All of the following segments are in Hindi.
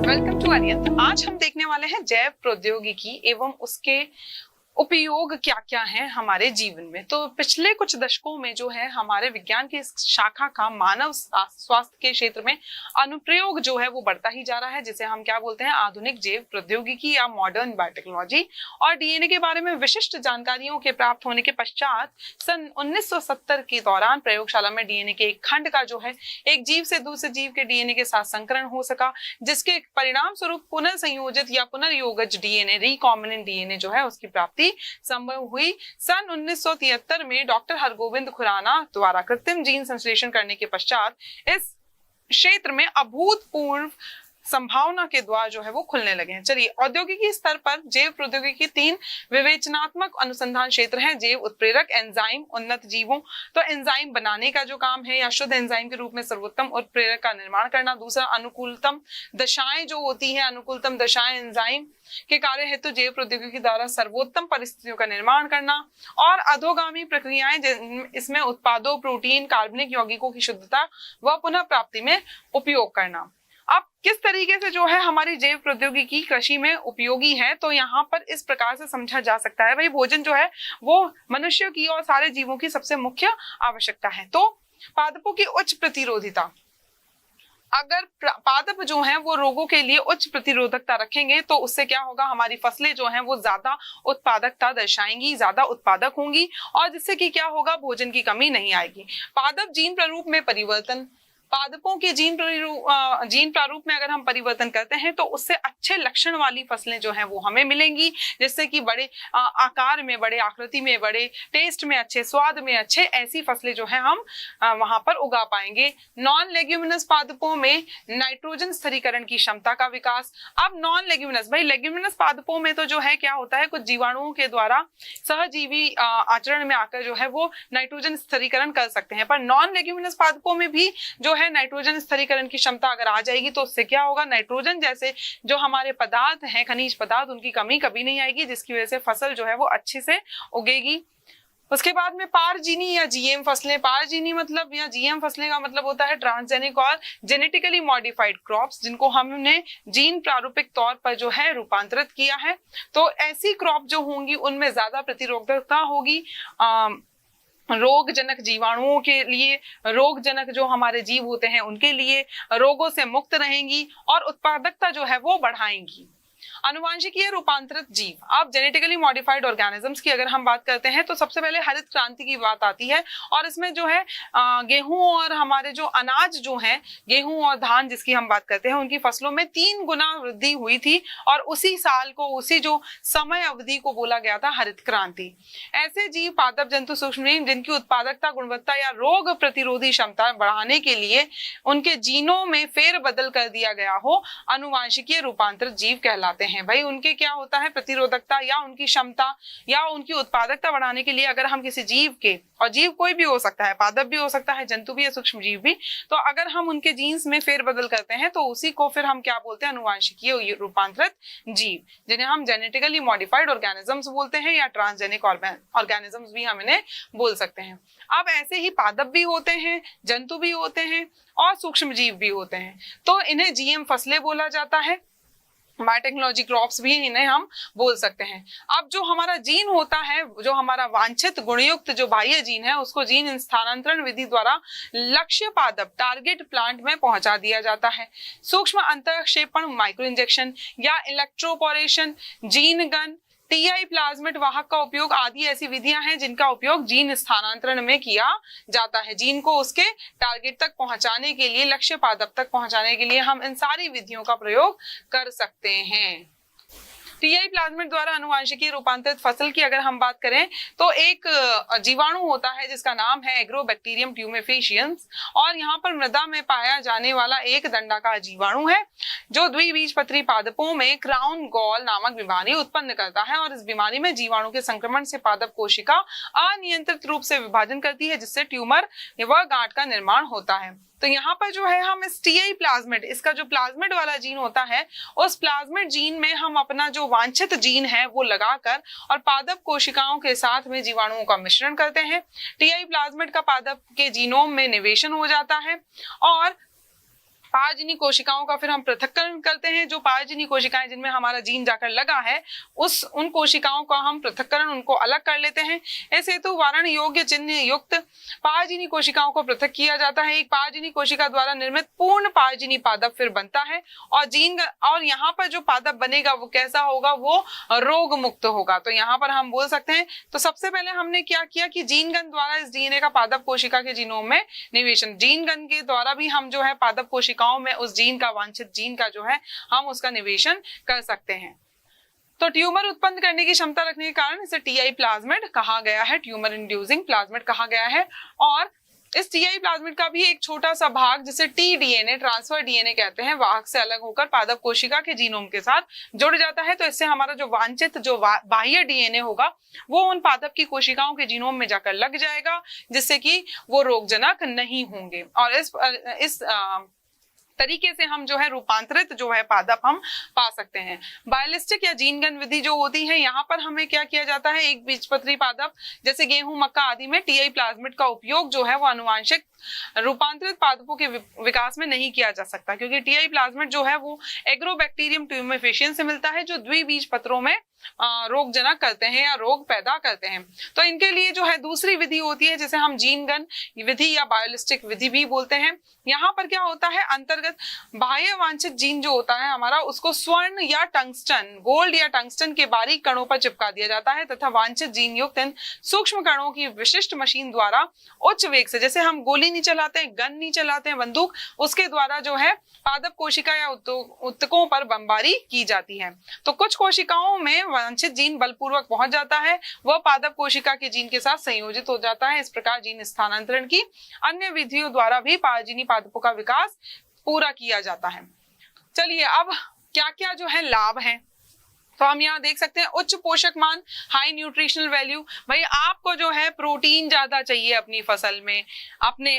Welcome to अरियंत। आज हम देखने वाले हैं जैव प्रौद्योगिकी एवं उसके उपयोग क्या क्या है हमारे जीवन में। तो पिछले कुछ दशकों में जो है हमारे विज्ञान की इस शाखा का मानव स्वास्थ्य के क्षेत्र में अनुप्रयोग जो है वो बढ़ता ही जा रहा है, जिसे हम क्या बोलते हैं, आधुनिक जैव प्रौद्योगिकी या मॉडर्न बायोटेक्नोलॉजी। और डीएनए के बारे में विशिष्ट जानकारियों के प्राप्त होने के पश्चात सन 1970 के दौरान प्रयोगशाला में डीएनए के एक खंड का जो है एक जीव से दूसरे जीव के डीएनए के साथ संकरण हो सका, जिसके परिणाम स्वरूप पुनर्संयोजित या पुनर्योगज डीएनए, रिकॉम्बिनेंट डीएनए जो है उसकी प्राप्ति संभव हुई। सन 1973 में डॉक्टर हरगोविंद खुराना द्वारा कृत्रिम जीन संश्लेषण करने के पश्चात इस क्षेत्र में अभूतपूर्व संभावना के द्वार जो है वो खुलने लगे हैं। चलिए, औद्योगिकी स्तर पर जैव प्रौद्योगिकी 3 विवेचनात्मक अनुसंधान क्षेत्र हैं। जैव उत्प्रेरक, एंजाइम, उन्नत जीवों, तो एंजाइम बनाने का जो काम है या शुद्ध एंजाइम के रूप में सर्वोत्तम उत्प्रेरक का निर्माण करना। दूसरा, अनुकूलतम दशाएं जो होती है, अनुकूलतम दशाएं एंजाइम के कार्य हेतु जैव प्रौद्योगिकी द्वारा सर्वोत्तम परिस्थितियों का निर्माण करना। और अधोगामी प्रक्रियाएं, इसमें उत्पादों, प्रोटीन, कार्बनिक यौगिकों की शुद्धता व पुनः प्राप्ति में उपयोग करना। अब किस तरीके से जो है हमारी जैव प्रौद्योगिकी कृषि में उपयोगी है, तो यहाँ पर इस प्रकार से समझा जा सकता है। भाई, भोजन जो है वो मनुष्य की और सारे जीवों की सबसे मुख्य आवश्यकता है। तो पादपों की उच्च प्रतिरोधिता, अगर पादप जो हैं वो रोगों के लिए उच्च प्रतिरोधकता रखेंगे तो उससे क्या होगा, हमारी फसलें जो हैं वो ज्यादा उत्पादकता दर्शाएंगी, ज्यादा उत्पादक होंगी, और जिससे कि क्या होगा, भोजन की कमी नहीं आएगी। पादप जीन प्रारूप में परिवर्तन, पादपों के जीन प्रारूप में अगर हम परिवर्तन करते हैं तो उससे अच्छे लक्षण वाली फसलें जो हैं वो हमें मिलेंगी, जिससे कि बड़े आकार में, बड़े आकृति में, बड़े टेस्ट में अच्छे, स्वाद में अच्छे, ऐसी फसलें जो हैं हम वहां पर उगा पाएंगे। नॉन लेग्यूमिनस पादपों में नाइट्रोजन स्थिरीकरण की क्षमता का विकास। अब नॉन लेग्यूमिनस, भाई लेग्यूमिनस पादपों में तो जो है क्या होता है, कुछ जीवाणुओं के द्वारा सहजीवी आचरण में आकर जो है वो नाइट्रोजन स्थिरीकरण कर सकते हैं, पर नॉन लेग्यूमिनस पादपों में भी जो है नाइट्रोजन स्थिरीकरण की क्षमता अगर आ जाएगी तो उससे क्या होगा, नाइट्रोजन जैसे जो हमारे पदार्थ हैं, खनिज पदार्थ, उनकी कमी कभी नहीं आएगी, जिसकी वजह से फसल जो है वो अच्छे से उगेगी। उसके बाद में पारजीनी या जीएम फसलें। पारजीनी मतलब या जीएम फसलें का मतलब होता है ट्रांसजेनिक और जेनेटिकली मॉडिफाइड क्रॉप्स, जिनको हमने जीन प्रारूपिक तौर पर जो है रूपांतरित किया है। तो ऐसी क्रॉप जो होंगी उनमें ज्यादा प्रतिरोधकता होगी रोगजनक जीवाणुओं के लिए, रोगजनक जो हमारे जीव होते हैं उनके लिए, रोगों से मुक्त रहेंगी और उत्पादकता जो है वो बढ़ाएंगी। अनुवांशिकीय रूपांतरित जीव। अब जेनेटिकली मॉडिफाइड ऑर्गेनिजम्स की अगर हम बात करते हैं तो सबसे पहले हरित क्रांति की बात आती है, और इसमें जो है गेहूं और हमारे जो अनाज जो है, गेहूं और धान जिसकी हम बात करते हैं, उनकी फसलों में 3 गुना वृद्धि हुई थी, और उसी साल को, उसी जो समय अवधि को बोला गया था हरित क्रांति। ऐसे जीव, पादप, जंतु, सूक्ष्मजीव जिनकी उत्पादकता, गुणवत्ता या रोग प्रतिरोधी क्षमता बढ़ाने के लिए उनके जीनों में फेरबदल कर दिया गया हो, अनुवांशिकीय रूपांतरित जीव कहलाते हैं। भाई, उनके क्या होता है, प्रतिरोधकता या उनकी क्षमता या उनकी उत्पादकता बढ़ाने के लिए अगर हम किसी जीव के, और जीव कोई भी हो सकता है, पादप भी हो सकता है, जंतु भी या सूक्ष्म जीव भी, तो अगर हम उनके जीन्स में फेरबदल करते हैं तो उसी को फिर हम क्या बोलते हैं, अनुवांशिकीय रूपांतरित जीव, जिन्हें हम जेनेटिकली मॉडिफाइड ऑर्गेनिजम्स बोलते हैं या ट्रांसजेनिक ऑर्गेनिजम्स भी हम इन्हें बोल सकते हैं। अब ऐसे ही पादप भी होते हैं, जंतु भी होते हैं और सूक्ष्म जीव भी होते हैं, तो इन्हें जीएम फसलें बोला जाता है, बायोटेक्नोलॉजी क्रॉप्स भी इन्हें हम बोल सकते हैं। अब जो हमारा जीन होता है, जो हमारा वांछित गुणयुक्त जो बाह्य जीन है, उसको जीन स्थानांतरण विधि द्वारा लक्ष्य पादप, टारगेट प्लांट में पहुंचा दिया जाता है। सूक्ष्म अंतःक्षेपण, माइक्रो इंजेक्शन या electroporation, gene gun, TI plasmid वाहक का उपयोग आदि ऐसी विधियां हैं जिनका उपयोग जीन स्थानांतरण में किया जाता है। जीन को उसके टारगेट तक पहुंचाने के लिए, लक्ष्य पादप तक पहुंचाने के लिए हम इन सारी विधियों का प्रयोग कर सकते हैं। टीआई प्लाज्मिड द्वारा अनुवांशिकीय रूपांतरित फसल की अगर हम बात करें तो एक जीवाणु होता है जिसका नाम है एग्रोबैक्टीरियम ट्यूमेफेशियंस, और यहाँ पर मृदा में पाया जाने वाला एक दंडाकार जीवाणु है जो द्विबीजपत्री पादपों में क्राउन गॉल नामक बीमारी उत्पन्न करता है, और इस बीमारी में जीवाणु के संक्रमण से पादप कोशिका अनियंत्रित रूप से विभाजन करती है, जिससे ट्यूमर व गांठ का निर्माण होता है। तो यहाँ पर जो है हम इस टीआई प्लाज्मिड, इसका जो प्लाज्मिड वाला जीन होता है, उस प्लाज्मिड जीन में हम अपना जो वांछित जीन है वो लगाकर और पादप कोशिकाओं के साथ में जीवाणुओं का मिश्रण करते हैं। टीआई प्लाज्मिड का पादप के जीनोम में निवेशन हो जाता है और पायजनी कोशिकाओं का फिर हम पृथक्करण करते हैं। जो पायजनी कोशिकाएं जिनमें हमारा जीन जाकर लगा है उन कोशिकाओं का हम पृथक्करण उनको अलग कर लेते हैं। इस हेतु वारण योग्य चिन्ह युक्त पायजनी कोशिकाओं को पृथक किया जाता है। एक पायजनी कोशिका द्वारा निर्मित पूर्ण पायजनी पादप फिर बनता है और यहाँ पर जो पादप बनेगा वो कैसा होगा, वो रोग मुक्त होगा। तो यहाँ पर हम बोल सकते हैं, तो सबसे पहले हमने क्या किया कि जीन गन द्वारा इस डीएनए का पादप कोशिका के जीनोम में निवेशन, जीन गन के द्वारा भी हम जो है पादप कोशिकाओं में उस जीन का, वांछित जीन का जो है हम उसका निवेशन कर सकते हैं। तो ट्यूमर उत्पन्न करने की क्षमता रखने के कारण इसे टीआई प्लाज्मिड कहा गया है, ट्यूमर इंड्यूसिंग प्लाज्मिड कहा गया है। और इस टीआई प्लाज्मिड का भी एक छोटा सा भाग जिसे टी डीएनए, ट्रांसफर डीएनए कहते हैं, वाहक से अलग होकर पादप कोशिका के जीनोम के साथ जुड़ जाता है। तो इससे हमारा जो वांछित जो बाह्य डीएनए होगा वो उन पादप की कोशिकाओं के जीनोम में जाकर लग जाएगा, जिससे कि वो रोगजनक नहीं होंगे। और इस तरीके से हम जो है रूपांतरित जो है पादप हम पा सकते हैं। बायोलिस्टिक या जीनगन विधि जो होती है, यहाँ पर हमें क्या किया जाता है, एक बीजपत्री पादप जैसे गेहूं, मक्का आदि में टीआई प्लाज्मिड का उपयोग जो है वो आनुवांशिक रूपांतरित पादपों के विकास में नहीं किया जा सकता, क्योंकि टीआई प्लाज्मिड जो है वो एग्रोबैक्टीरियम ट्यूमेफेशियन से मिलता है, जो द्विबीज पत्रों में रोगजनक करते हैं या रोग पैदा करते हैं। तो इनके लिए जो है दूसरी विधि होती है जिसे हम जीनगन विधि या बायोलिस्टिक विधि भी बोलते हैं। यहाँ पर क्या होता है, अंतर्गत बाह्य वांछित जीन जो होता है हमारा, उसको स्वर्ण या टंगस्टन, गोल्ड या टंगस्टन के बारीक कणों पर चिपका दिया जाता है तथा वांछित जीन युक्त इन सूक्ष्म कणों की विशिष्ट मशीन द्वारा उच्च वेग से, जैसे हम गोली नहीं चलाते हैं, गन नहीं चलाते हैं, बंदूक, उसके द्वारा जो है पादप कोशिका या उत्तकों पर बमबारी की जाती है। तो कुछ कोशिकाओं में वांछित जीन बलपूर्वक पहुंच जाता है, वह पादप कोशिका के जीन के साथ संयोजित हो जाता है। इस प्रकार जीन स्थानांतरण की अन्य विधियों द्वारा भी पायजनी पादपों का विकास पूरा किया जाता है। चलिए अब क्या क्या जो है लाभ है, तो हम यहाँ देख सकते हैं उच्च पोषक मान, हाई न्यूट्रिशनल वैल्यू। भाई आपको जो है प्रोटीन ज्यादा चाहिए अपनी फसल में, अपने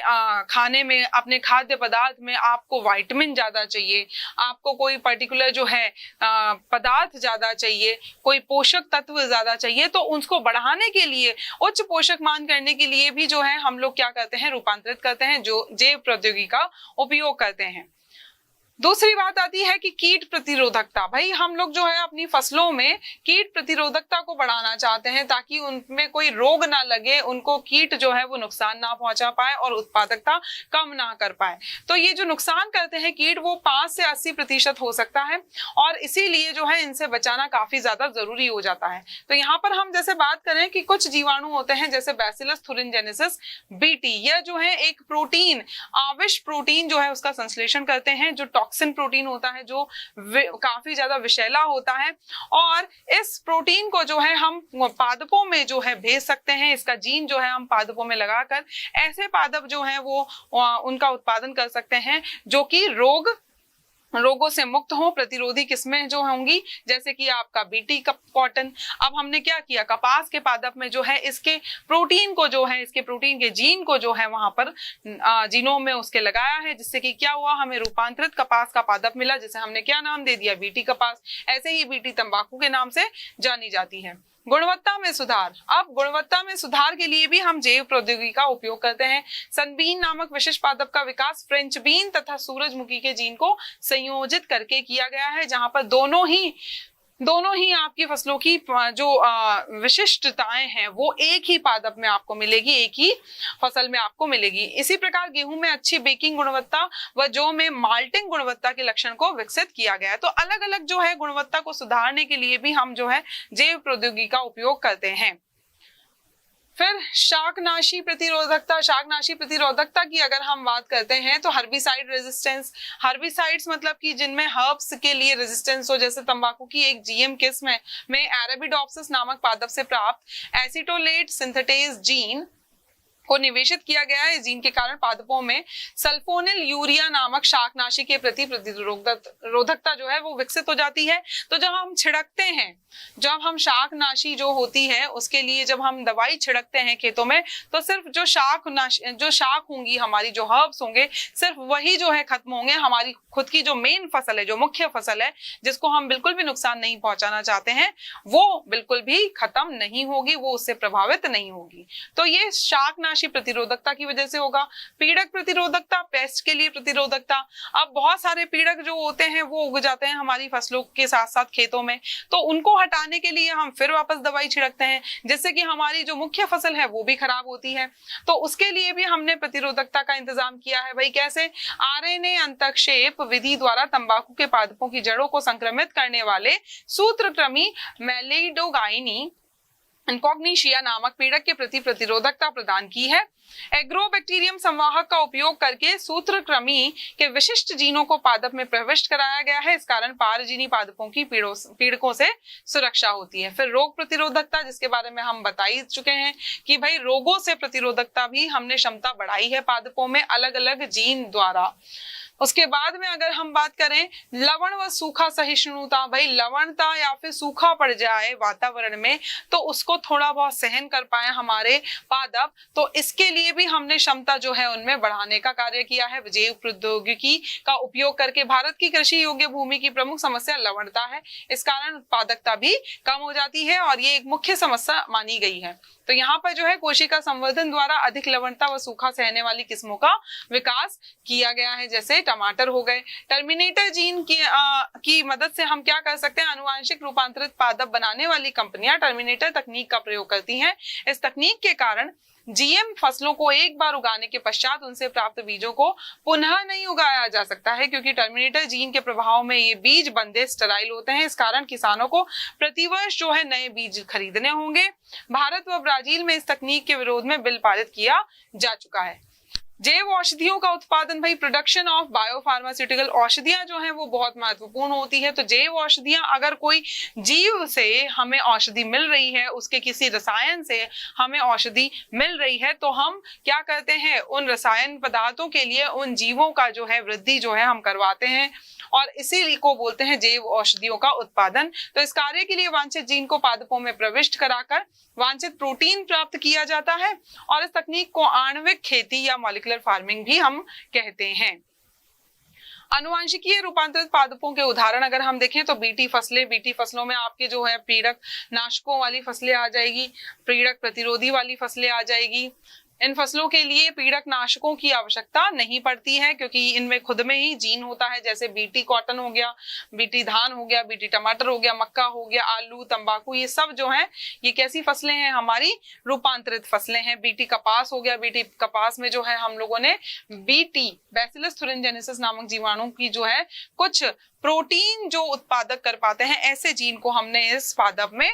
खाने में, अपने खाद्य पदार्थ में आपको विटामिन ज्यादा चाहिए, आपको कोई पर्टिकुलर जो है पदार्थ ज्यादा चाहिए, कोई पोषक तत्व ज्यादा चाहिए, तो उसको बढ़ाने के लिए, उच्च पोषक मान करने के लिए भी जो है हम लोग क्या करते हैं, रूपांतरित करते हैं, जो जैव प्रौद्योगिकी का उपयोग करते हैं। दूसरी बात आती है कि कीट प्रतिरोधकता। भाई हम लोग जो है अपनी फसलों में कीट प्रतिरोधकता को बढ़ाना चाहते हैं ताकि उनमें कोई रोग ना लगे, उनको कीट जो है वो नुकसान ना पहुंचा पाए और उत्पादकता कम ना कर पाए। तो ये जो नुकसान करते हैं कीट, वो 5 से 80% हो सकता है और इसीलिए जो है इनसे बचाना काफी ज्यादा जरूरी हो जाता है। तो यहाँ पर हम जैसे बात करें कि कुछ जीवाणु होते हैं जैसे बैसिलस thuringiensis बीटी, यह जो है एक प्रोटीन, आविश प्रोटीन जो है उसका संश्लेषण करते हैं, जो टॉक्सिन प्रोटीन होता है, जो काफी ज्यादा विषैला होता है। और इस प्रोटीन को जो है हम पादपों में जो है भेज सकते हैं, इसका जीन जो है हम पादपों में लगाकर ऐसे पादप जो है वो उनका उत्पादन कर सकते हैं जो कि रोगों से मुक्त हो, प्रतिरोधी किस्में जो होंगी, जैसे कि आपका बीटी कॉटन। अब हमने क्या किया, कपास के पादप में जो है इसके प्रोटीन को जो है, इसके प्रोटीन के जीन को जो है वहां पर जीनोम में उसके लगाया है, जिससे कि क्या हुआ, हमें रूपांतरित कपास का पादप मिला, जिसे हमने क्या नाम दे दिया, बीटी कपास। ऐसे ही बीटी तंबाकू के नाम से जानी जाती है। गुणवत्ता में सुधार। अब गुणवत्ता में सुधार के लिए भी हम जैव प्रौद्योगिकी का उपयोग करते हैं। सनबीन नामक विशिष्ट पादप का विकास फ्रेंच बीन तथा सूरजमुखी के जीन को संयोजित करके किया गया है, जहां पर दोनों ही आपकी फसलों की जो विशिष्टताएं हैं वो एक ही पादप में आपको मिलेगी, एक ही फसल में आपको मिलेगी। इसी प्रकार गेहूं में अच्छी बेकिंग गुणवत्ता व जौ में माल्टिंग गुणवत्ता के लक्षण को विकसित किया गया है। तो अलग अलग जो है गुणवत्ता को सुधारने के लिए भी हम जो है जैव प्रौद्योगिकी का उपयोग करते हैं। फिर शाकनाशी प्रतिरोधकता। शाकनाशी प्रतिरोधकता की अगर हम बात करते हैं तो हर्बिसाइड रेजिस्टेंस। हर्बिसाइड्स मतलब कि जिनमें हर्ब्स के लिए रेजिस्टेंस हो, जैसे तंबाकू की एक जीएम किस्म में एरेबिडोप्सिस नामक पादप से प्राप्त एसिटोलेट सिंथेटेज जीन को निवेशित किया गया है। जीन के कारण पादपों में सल्फोनिल यूरिया नामक शाकनाशी के प्रति प्रतिरोधकता जो है वो विकसित हो जाती है। तो जब हम छिड़कते हैं, जब हम शाकनाशी जो होती है उसके लिए जब हम दवाई छिड़कते हैं खेतों में, तो सिर्फ जो शाक होंगी हमारी, जो हर्ब्स होंगे, सिर्फ वही जो है खत्म होंगे। हमारी खुद की जो मेन फसल है, जो मुख्य फसल है, जिसको हम बिल्कुल भी नुकसान नहीं पहुंचाना चाहते हैं, वो बिल्कुल भी खत्म नहीं होगी, वो उससे प्रभावित नहीं होगी। तो ये शाकनाशी सूत्रकृमिनाशी प्रतिरोधकता की वजह से होगा, पीड़क प्रतिरोधकता, पेस्ट के लिए प्रतिरोधकता। अब बहुत सारे पीड़क जो होते हैं वो उग जाते हैं हमारी फसलों के साथ साथ खेतों में, तो उनको हटाने के लिए हम फिर वापस दवाई छिड़कते हैं, जिससे कि हमारी जो मुख्य फसल है वो भी खराब होती है। तो उसके लिए भी हमने प्रतिरोधकता का इंतजाम किया है। भाई कैसे? आरएनए अंतक्षेप विधि द्वारा तंबाकू के पादपों की जड़ों को संक्रमित करने वाले सूत्रकृमि मेलिडोगाइनी इनकॉग्निशिया नामक पीड़क के प्रति प्रतिरोधकता प्रदान की है। एग्रोबैक्टीरियम संवाहक का उपयोग करके सूत्रकृमि के विशिष्ट जीनों को पादप में प्रविष्ट कराया गया है। इस कारण पारजीनी पादपों की पीड़कों से सुरक्षा होती है। फिर रोग प्रतिरोधकता, जिसके बारे में हम बता ही चुके हैं कि भाई रोगों से प्रतिरोधकता भी हमने क्षमता बढ़ाई है पादपों में अलग अलग जीन द्वारा। उसके बाद में अगर हम बात करें लवण व सूखा सहिष्णुता, भाई लवणता या फिर सूखा पड़ जाए वातावरण में तो उसको थोड़ा बहुत सहन कर पाए हमारे पादप, तो इसके लिए भी हमने क्षमता जो है उनमें बढ़ाने का कार्य किया है। जैव प्रौद्योगिकी का उपयोग करके भारत की कृषि योग्य भूमि की प्रमुख समस्या लवणता है। इस कारण उत्पादकता भी कम हो जाती है और ये एक मुख्य समस्या मानी गई है। तो यहाँ पर जो है कोशिका संवर्धन द्वारा अधिक लवणता व सूखा सहने वाली किस्मों का विकास किया गया है, जैसे टमाटर हो गए। टर्मिनेटर जीन की मदद से हम क्या कर सकते हैं? आनुवांशिक रूपांतरित पादप बनाने वाली कंपनियां टर्मिनेटर तकनीक का प्रयोग करती हैं। इस तकनीक के कारण जीएम फसलों को एक बार उगाने के पश्चात उनसे प्राप्त बीजों को पुनः नहीं उगाया जा सकता है, क्योंकि टर्मिनेटर जीन के प्रभाव में ये बीज बंदे स्टेराइल होते हैं। इस कारण किसानों को प्रतिवर्ष जो है नए बीज खरीदने होंगे। भारत व ब्राजील में इस तकनीक के विरोध में बिल पारित किया जा चुका है। जैव औषधियों का उत्पादन, भाई प्रोडक्शन ऑफ बायोफार्मास्यूटिकल, औषधियां जो है वो बहुत महत्वपूर्ण होती है। तो जैव औषधियां, अगर कोई जीव से हमें औषधि मिल रही है, उसके किसी रसायन से हमें औषधि मिल रही है, तो हम क्या करते हैं? उन रसायन पदार्थों के लिए उन जीवों का जो है वृद्धि जो है हम करवाते हैं और इसीलिए को बोलते हैं जैव औषधियों का उत्पादन। तो इस कार्य के लिए वांछित जीन को पादपों में प्रविष्ट कराकर वांछित प्रोटीन प्राप्त किया जाता है और इस तकनीक को आणविक खेती या मॉलिक्यूलर फार्मिंग भी हम कहते हैं। आनुवांशिकीय रूपांतरित पादपों के उदाहरण अगर हम देखें तो बीटी फसलें, बीटी फसलों में आपके जो है पीड़क नाशकों वाली फसलें आ जाएगी, पीड़क प्रतिरोधी वाली फसलें आ जाएगी। इन फसलों के लिए पीड़क नाशकों की आवश्यकता नहीं पड़ती है, क्योंकि इनमें खुद में ही जीन होता है, जैसे बीटी कॉटन हो गया, बीटी धान हो गया, बीटी टमाटर हो गया, मक्का हो गया, आलू, तंबाकू, ये सब जो है ये कैसी फसलें हैं? हमारी रूपांतरित फसलें हैं। बीटी कपास हो गया, बीटी कपास में जो है हम लोगों ने बीटी बैसिलस thuringiensis नामक जीवाणु की जो है कुछ प्रोटीन जो उत्पादक कर पाते हैं, ऐसे जीन को हमने इस पादप में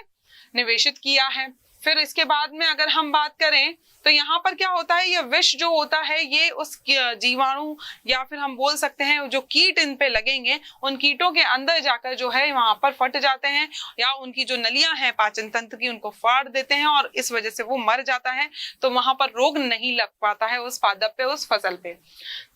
निवेशित किया है। फिर इसके बाद में अगर हम बात करें तो यहाँ पर क्या होता है? ये विष जो होता है ये उस जीवाणु या फिर हम बोल सकते हैं जो कीट इन पे लगेंगे उन कीटों के अंदर जाकर जो है वहां पर फट जाते हैं या उनकी जो नलियां हैं पाचन तंत्र की उनको फाड़ देते हैं और इस वजह से वो मर जाता है। तो वहां पर रोग नहीं लग पाता है उस पादप पे, उस फसल पे।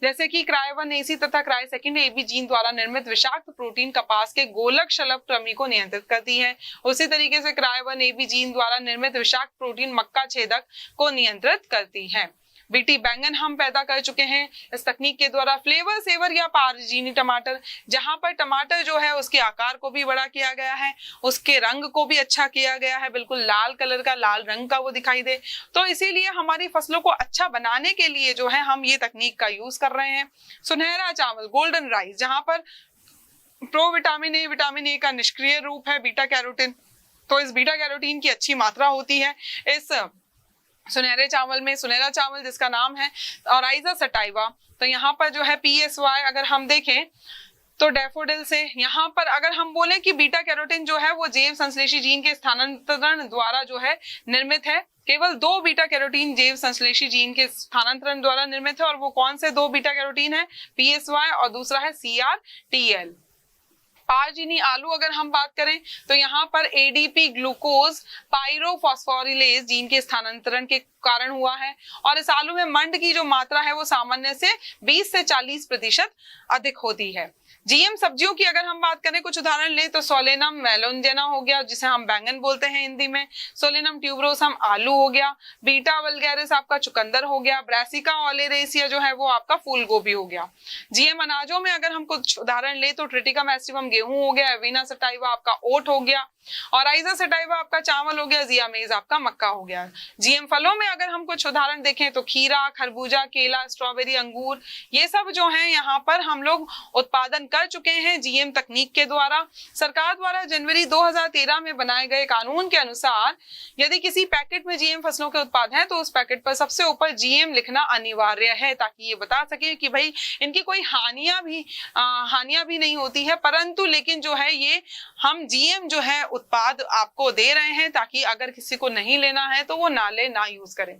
जैसे कि क्राय1AC तथा क्राय2AB जीन द्वारा निर्मित विषाक्त प्रोटीन कपास के गोलक शलभ कृमि को नियंत्रित करती है। उसी तरीके से क्राय1AB जीन द्वारा निर्मित विषाक्त प्रोटीन मक्का छेदक को नियंत्रित करती है। बीटी बैंगन हम पैदा कर चुके हैं इस तकनीक के द्वारा। फ्लेवर सेवर या पारजीनी टमाटर, जहां पर टमाटर जो है उसके आकार को भी बड़ा किया गया है, उसके रंग को भी अच्छा किया गया है, बिल्कुल लाल कलर का, लाल रंग का वो दिखाई दे। तो इसीलिए हमारी फसलों को अच्छा बनाने के लिए जो है हम ये तकनीक का यूज कर रहे हैं। सुनहरा चावल, गोल्डन राइस, जहां पर विटामिन ए का निष्क्रिय रूप है बीटा कैरोटीन, तो इस बीटा कैरोटीन की अच्छी मात्रा होती है इस सुनहरे चावल में। सुनहरा चावल जिसका नाम है ओराइजा सटाइवा, तो यहाँ पर जो है PSY अगर हम देखें तो डैफोडिल से, यहाँ पर अगर हम बोलें कि बीटा कैरोटीन जो है वो जैव संश्लेषी जीन के स्थानांतरण द्वारा जो है निर्मित है। केवल 2 बीटा कैरोटीन जैव संश्लेषी जीन के स्थानांतरण द्वारा निर्मित है और वो कौन से 2 बीटा कैरोटीन है? PSY और दूसरा है CRTL। पारजीनी आलू अगर हम बात करें तो यहाँ पर ADP ग्लूकोज पाइरोफॉस्फोरिलेज जीन के स्थानांतरण के कारण हुआ है और इस आलू में मंड की जो मात्रा है वो सामान्य से 20 से 40% अधिक होती है। जीएम सब्जियों की अगर हम बात करें, कुछ उदाहरण लें तो सोलेनम मेलोंजेना हो गया जिसे हम बैंगन बोलते हैं हिंदी में, सोलेनम ट्यूबरोसम आलू हो गया, बीटा वल्गैरिस आपका चुकंदर हो गया, ब्रासिका ओलेरेसिया जो है वो आपका फूल गोभी हो गया। जीएम अनाजों में अगर हम कुछ उदाहरण लें तो ट्रिटिका मैक्सिमम गेहूं हो गया, एविना सटाइवा आपका ओट हो गया, ओराइजा सटाइवा आपका चावल हो गया, जिया मेज आपका मक्का हो गया। जीएम फलों में अगर हम कुछ उदाहरण देखें तो खीरा, खरबूजा, केला, स्ट्रॉबेरी, अंगूर, ये सब जो है यहाँ पर हम लोग उत्पादन कर चुके हैं जीएम तकनीक के द्वारा। सरकार द्वारा जनवरी 2013 में बनाए गए कानून के अनुसार यदि किसी पैकेट में जीएम फसलों के उत्पाद हैं तो उस पैकेट पर सबसे ऊपर जीएम लिखना अनिवार्य है, ताकि ये बता सके कि भाई इनकी कोई हानियां भी नहीं होती है, परंतु लेकिन जो है ये हम जीएम जो है उत्पाद आपको दे रहे हैं, ताकि अगर किसी को नहीं लेना है तो वो ना ले, ना यूज करें।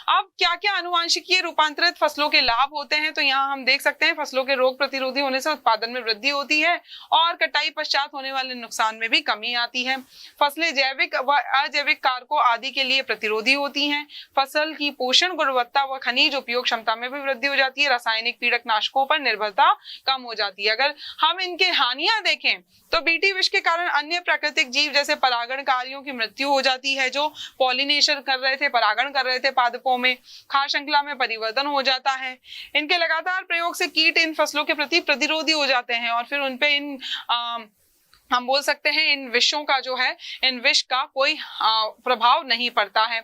अब क्या क्या आनुवांशिकीय रूपांतरित फसलों के लाभ होते हैं, तो यहाँ हम देख सकते हैं फसलों के रोग प्रतिरोधी होने से उत्पादन में वृद्धि होती है और कटाई पश्चात होने वाले नुकसान में भी कमी आती है। फसलें जैविक व अजैविक कारकों आदि के लिए प्रतिरोधी होती हैं। फसल की पोषण गुणवत्ता व खनिज उपयोग क्षमता में भी वृद्धि हो जाती है। रासायनिक कीटनाशकों पर निर्भरता कम हो जाती है। अगर हम इनके हानियां देखें तो बीटी विष के कारण अन्य प्राकृतिक जीव जैसे परागणकारियों की मृत्यु हो जाती है, जो पॉलिनेशन कर रहे थे, परागण कर रहे थे पादपों में। खाद्य श्रृंखला में परिवर्तन हो जाता है। इनके लगातार प्रयोग से कीट इन फसलों के प्रति प्रतिरोधी हो जाते हैं और फिर उनपे हम बोल सकते हैं इन विषों का जो है, इन विष का कोई प्रभाव नहीं पड़ता है।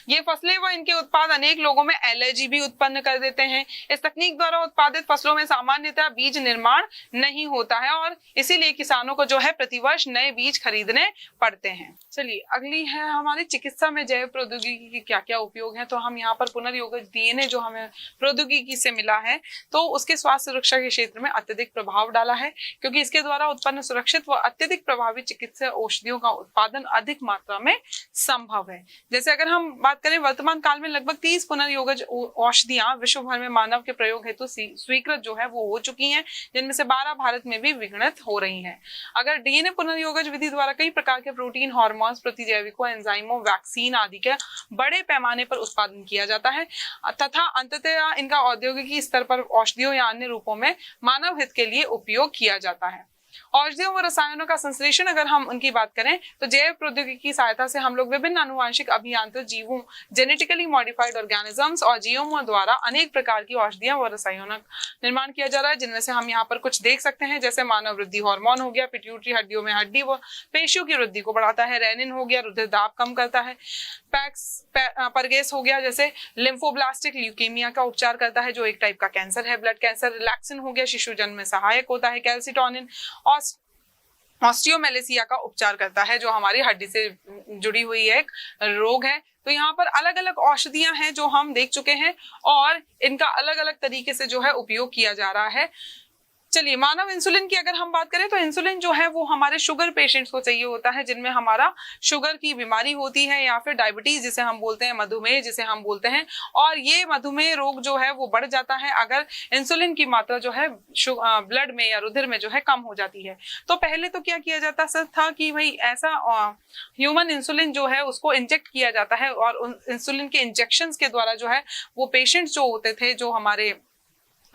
ये फसलें व इनके उत्पाद अनेक लोगों में एलर्जी भी उत्पन्न कर देते हैं। इस तकनीक द्वारा उत्पादित फसलों में सामान्यतः बीज निर्माण नहीं होता है और इसीलिए किसानों को जो है प्रतिवर्ष नए बीज खरीदने पड़ते हैं। चलिए अगली है हमारी चिकित्सा में जैव प्रौद्योगिकी के क्या क्या उपयोग है। तो हम यहाँ पर पुनर्योगज डीएनए जो हमें प्रौद्योगिकी से मिला है तो उसके स्वास्थ्य सुरक्षा के क्षेत्र में अत्यधिक प्रभाव डाला है, क्योंकि इसके द्वारा उत्पन्न सुरक्षित व अत्यधिक प्रभावी चिकित्सा औषधियों का उत्पादन अधिक मात्रा में संभव है। जैसे अगर हम बात करें वर्तमान काल में लगभग 30 पुनर्योगज औषधियां विश्व भर में मानव के प्रयोग हेतु स्वीकृत जो है वो हो चुकी हैं, जिनमें से 12 भारत में भी विगणित हो रही हैं। अगर डीएनए पुनर्योगज विधि द्वारा कई प्रकार के प्रोटीन, हार्मोन्स, प्रतिजैविकों, एंजाइमों, वैक्सीन आदि के बड़े पैमाने पर उत्पादन किया जाता है तथा अंततः इनका औद्योगिक स्तर पर औषधियों या अन्य रूपों में मानव हित के लिए उपयोग किया जाता है। औषधियों व रसायनों का संश्लेषण अगर हम उनकी बात करें तो जैव प्रौद्योगिकी की सहायता से हम लोग विभिन्न आनुवांशिक अभियांत्रित जीवों, जेनेटिकली मॉडिफाइड ऑर्गेनिजम्स और जीवों द्वारा अनेक प्रकार की औषधियां व रसायनों का निर्माण किया जा रहा है, जिनमें से हम यहाँ पर कुछ देख सकते हैं। जैसे मानव वृद्धि हार्मोन हो गया, पिट्यूटरी हड्डियों में हड्डी व पेशियों की वृद्धि को बढ़ाता है। रेनिन हो गया, रुधिर दाब कम करता है। परगेस हो गया, जैसे लिम्फोब्लास्टिक ल्यूकेमिया का उपचार करता है, जो एक टाइप का कैंसर है, ब्लड कैंसर। रिलैक्सिन हो गया, शिशु जन्म में सहायक होता है। कैल्सिटोनिन ऑस्टियोमेलेसिया का उपचार करता है, जो हमारी हड्डी से जुड़ी हुई एक रोग है। तो यहाँ पर अलग अलग औषधियां हैं जो हम देख चुके हैं और इनका अलग अलग तरीके से जो है उपयोग किया जा रहा है। चलिए मानव इंसुलिन की अगर हम बात करें तो इंसुलिन जो है वो हमारे शुगर पेशेंट्स को चाहिए होता है, जिनमें हमारा शुगर की बीमारी होती है या फिर डायबिटीज जिसे हम बोलते हैं, मधुमेह जिसे हम बोलते हैं। और ये मधुमेह रोग जो है वो बढ़ जाता है अगर इंसुलिन की मात्रा जो है ब्लड में या रुधिर में जो है कम हो जाती है। तो पहले तो क्या किया जाता था कि भाई ऐसा ह्यूमन इंसुलिन जो है उसको इंजेक्ट किया जाता है और उन इंसुलिन के इंजेक्शन के द्वारा जो है वो पेशेंट्स जो होते थे, जो हमारे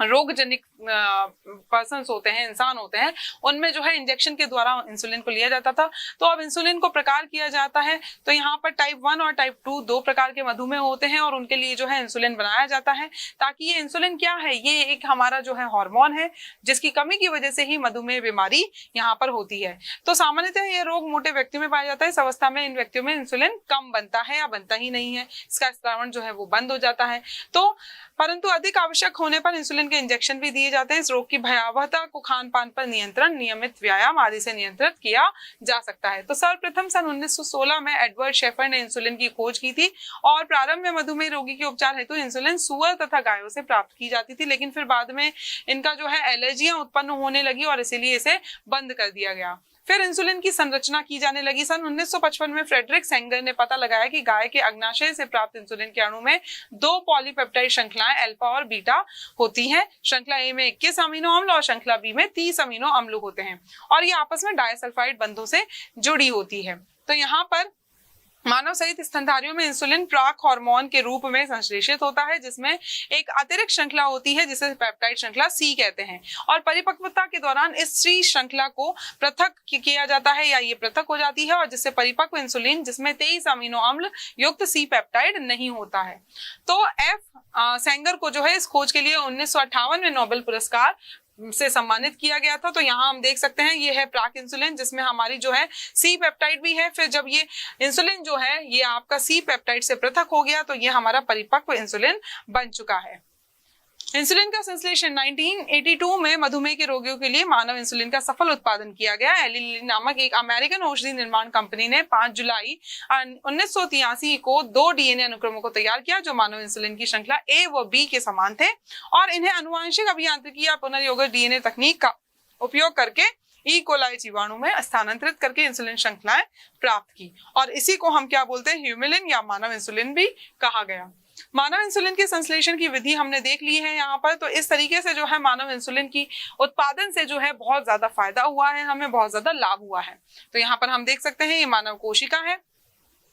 रोगजनिक पर्सन्स होते हैं, इंसान होते हैं, उनमें जो है इंजेक्शन के द्वारा इंसुलिन को लिया जाता था। तो अब इंसुलिन को प्रकार किया जाता है। तो यहाँ पर टाइप 1 और टाइप 2 दो प्रकार के मधुमेह होते हैं और उनके लिए जो है इंसुलिन बनाया जाता है, ताकि ये इंसुलिन क्या है, ये एक हमारा जो है हार्मोन है जिसकी कमी की वजह से ही मधुमेह बीमारी यहाँ पर होती है। तो सामान्यतः ये रोग मोटे व्यक्तियों में पाया जाता है। इस अवस्था में इन व्यक्तियों में इंसुलिन कम बनता है या बनता ही नहीं है, इसका स्रावन जो है वो बंद हो जाता है। तो परंतु अधिक आवश्यक होने पर इंसुलिन के इंजेक्शन भी दिए जाते हैं। इस रोग की भयावहता को खान पान पर नियंत्रण, नियमित व्यायाम आदि से नियंत्रित किया जा सकता है। तो सर्वप्रथम सन 1916 में एडवर्ड शेफर ने इंसुलिन की खोज की थी और प्रारंभ में मधुमेह रोगी के उपचार हेतु इंसुलिन सुअर तथा गायों से प्राप्त की जाती थी, लेकिन फिर बाद में इनका जो है एलर्जियां उत्पन्न होने लगी और इसीलिए इसे बंद कर दिया गया। फिर इंसुलिन की संरचना की जाने लगी। सन 1955 में फ्रेडरिक सेंगर ने पता लगाया कि गाय के अग्नाशय से प्राप्त इंसुलिन के अणु में 2 पॉलीपेप्टाइड श्रृंखलाएं अल्फा और बीटा होती हैं। श्रृंखला ए में 21 अमीनो अम्ल और श्रृंखला बी में 30 अमीनो अम्ल होते हैं और ये आपस में डाइसल्फाइड बंधों से जुड़ी होती है। तो यहाँ पर मानव सहित स्तनधारियों में इंसुलिन प्राक हार्मोन के रूप में संश्लेषित होता है, जिसमें एक अतिरिक्त श्रृंखला होती है जिसे पेप्टाइड श्रृंखला सी कहते हैं और परिपक्वता के दौरान इस सी श्रृंखला को पृथक किया जाता है या ये पृथक हो जाती है और जिससे परिपक्व इंसुलिन जिसमें 23 अमीनो अम्ल युक्त सी पेप्टाइड नहीं होता है। तो एफ सेंगर को जो है इस खोज के लिए 1958 में नोबेल पुरस्कार से सम्मानित किया गया था। तो यहाँ हम देख सकते हैं ये है प्राक इंसुलिन, जिसमें हमारी जो है सी पेप्टाइड भी है। फिर जब ये इंसुलिन जो है ये आपका सी पेप्टाइड से पृथक हो गया तो ये हमारा परिपक्व इंसुलिन बन चुका है। इंसुलिन का संश्लेषण 1982 में मधुमेह के रोगियों के लिए मानव इंसुलिन का सफल उत्पादन किया गया। एली लिली नामक एक अमेरिकन औषधि निर्माण कंपनी ने 5 जुलाई 1983 को 2 डीएनए अनुक्रमों को तैयार किया जो मानव इंसुलिन की श्रृंखला ए व बी के समान थे और इन्हें आनुवांशिक अभियांत्रिकी या पुनर्योगज डीएनए तकनीक का उपयोग करके ई कोलाई जीवाणु में स्थानांतरित करके इंसुलिन श्रृंखलाएं प्राप्त की और इसी को हम क्या बोलते हैं, ह्यूमिलिन या मानव इंसुलिन भी कहा गया। मानव इंसुलिन के संश्लेषण की विधि हमने देख ली है यहाँ पर। तो इस तरीके से जो है मानव इंसुलिन की उत्पादन से जो है बहुत ज्यादा फायदा हुआ है, हमें बहुत ज्यादा लाभ हुआ है। तो यहाँ पर हम देख सकते हैं ये मानव कोशिका है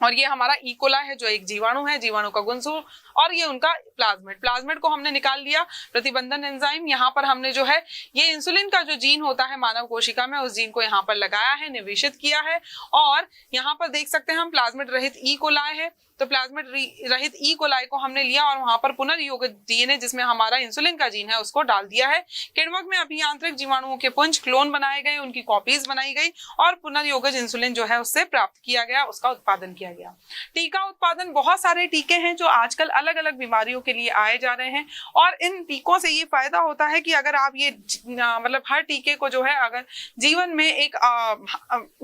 और ये हमारा इकोला है जो एक जीवाणु है, जीवाणु का गुणसूत्र, और ये उनका प्लाज्मिड को हमने निकाल लिया। प्रतिबंधन एंजाइम यहाँ पर हमने जो है ये इंसुलिन का जो जीन होता है मानव कोशिका में उस जीन को यहाँ पर लगाया है, निवेशित किया है और यहाँ पर देख सकते हैं हम प्लाज्मिड रहित ई कोलाई है। तो प्लाज्मिड रहित ई कोलाई को हमने लिया और वहां पर पुनर्योगज डीएनए जिसमें हमारा इंसुलिन का जीन है उसको डाल दिया है। किण्वक में अभियांत्रिक जीवाणुओं के पुंज क्लोन बनाए गए, उनकी कॉपीज बनाई गई और पुनर्योगज इंसुलिन जो है उससे प्राप्त किया गया, उसका उत्पादन किया गया। टीका उत्पादन, बहुत सारे टीके हैं जो आजकल अलग अलग बीमारियों के लिए आए जा रहे हैं और इन टीकों से ये फायदा होता है कि अगर आप ये मतलब हर टीके को जो है अगर जीवन में एक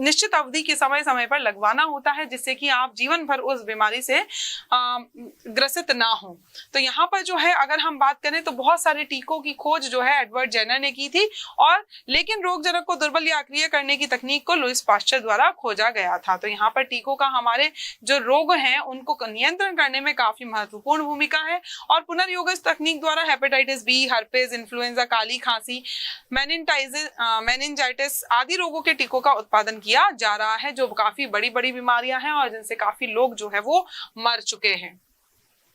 निश्चित अवधि के समय पर लगवाना होता है जिससे कि आप जीवन भर उस बीमारी से ग्रसित ना हो। तो यहाँ पर जो है अगर हम बात करें तो बहुत सारे टीकों की खोज जो है एडवर्ड जेनर ने की थी और लेकिन रोगजनक को दुर्बल या अक्रिय करने की तकनीक को लुईस पाश्चर द्वारा खोजा गया था। तो यहाँ पर टीकों का हमारे जो रोग हैं उनको नियंत्रण करने में काफी महत्वपूर्ण भूमिका है और पुनर्योगज तकनीक द्वारा हेपेटाइटिस बी, हर्पेज, इन्फ्लुएंजा, काली खांसी, मेनिंजाइटिस आदि रोगों के टीकों का उत्पादन किया जा रहा है जो काफी बड़ी बड़ी बीमारियां हैं और जिनसे काफी लोग जो है वो मर चुके हैं।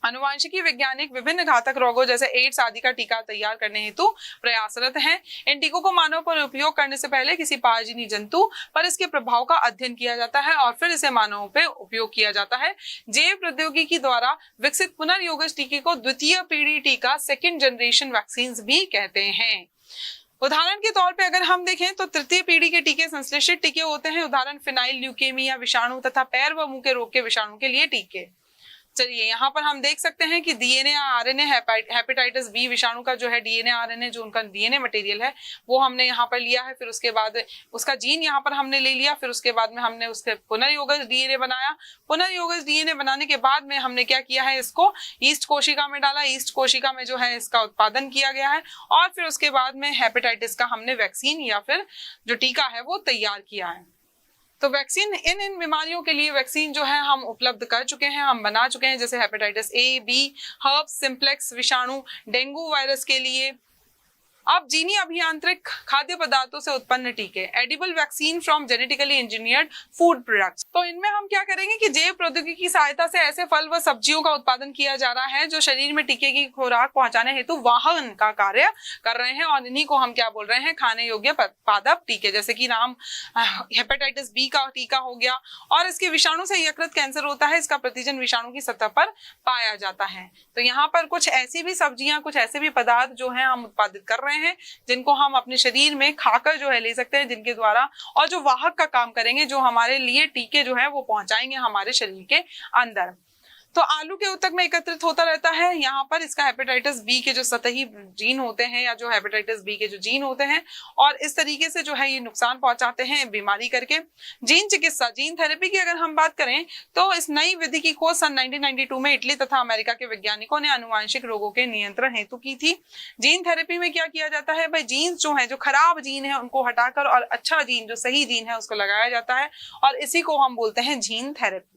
अनुवांशिकी वैज्ञानिक विभिन्न घातक रोगों जैसे एड्स आदि का टीका तैयार करने हेतु प्रयासरत हैं। इन टीकों को मानव पर उपयोग करने से पहले किसी पारजीवी जंतु पर इसके प्रभाव का अध्ययन किया जाता है और फिर इसे मानवों पे उपयोग किया जाता है। जैव प्रौद्योगिकी द्वारा विकसित पुनर्योगज टीके को द्वितीय पीढ़ी टीका, सेकेंड जनरेशन वैक्सीन भी कहते हैं। उदाहरण के तौर पे अगर हम देखें तो तृतीय पीढ़ी के टीके संश्लेषित टीके होते हैं। उदाहरण फिनाइल ल्यूकेमिया विषाणु तथा पैर व मुंह के रोग के विषाणु के लिए टीके। चलिए यहाँ पर हम देख सकते हैं कि डीएनए आरएनए हेपेटाइटिस बी विषाणु का जो है डीएनए आरएनए जो उनका डीएनए मटेरियल है वो हमने यहाँ पर लिया है। फिर उसके बाद उसका जीन यहाँ पर हमने ले लिया। फिर उसके बाद में हमने उसके पुनर्योगज डीएनए बनाया। पुनर्योगज डीएनए बनाने के बाद में हमने क्या किया है, इसको ईस्ट कोशिका में डाला। ईस्ट कोशिका में जो है इसका उत्पादन किया गया है और फिर उसके बाद में हेपेटाइटिस का हमने वैक्सीन या फिर जो टीका है वो तैयार किया है। तो वैक्सीन इन बीमारियों के लिए वैक्सीन जो है हम उपलब्ध कर चुके हैं, हम बना चुके हैं, जैसे hepatitis A, B, herpes simplex विषाणु, डेंगू वायरस के लिए। अब जीनी अभियांत्रिक खाद्य पदार्थों से उत्पन्न टीके, edible vaccine from genetically engineered food products. तो इनमें हम क्या करेंगे कि जैव प्रौद्योगिकी की सहायता से ऐसे फल व सब्जियों का उत्पादन किया जा रहा है जो शरीर में टीके की खुराक पहुंचाने हेतु वाहन का कार्य कर रहे हैं और इन्हीं को हम क्या बोल रहे हैं, खाने योग्य पादप टीके। जैसे कि नाम हेपेटाइटिस बी का टीका हो गया और इसके विषाणु से यकृत कैंसर होता है, इसका प्रतिजन विषाणु की सतह पर पाया जाता है। तो यहाँ पर कुछ ऐसी भी सब्जियां, कुछ ऐसे भी पदार्थ जो है हम उत्पादित कर रहे हैं जिनको हम अपने शरीर में खाकर जो है ले सकते हैं, जिनके द्वारा और जो वाहक का काम करेंगे, जो हमारे लिए टीके जो है वो पहुंचाएंगे हमारे शरीर के अंदर। तो आलू के ऊतक में एकत्रित होता रहता है यहाँ पर इसका हेपेटाइटिस बी के जो सतही जीन होते हैं या जो हेपेटाइटिस बी के जो जीन होते हैं और इस तरीके से जो है ये नुकसान पहुंचाते हैं बीमारी करके। जीन चिकित्सा, जीन थेरेपी की अगर हम बात करें तो इस नई विधि की खोज सन 1992 में इटली तथा अमेरिका के वैज्ञानिकों ने आनुवांशिक रोगों के नियंत्रण हेतु की थी। जीन थेरेपी में क्या किया जाता है भाई, जीन्स जो है, जो खराब जीन है उनको हटाकर और अच्छा जीन, जो सही जीन है उसको लगाया जाता है और इसी को हम बोलते हैं जीन थेरेपी।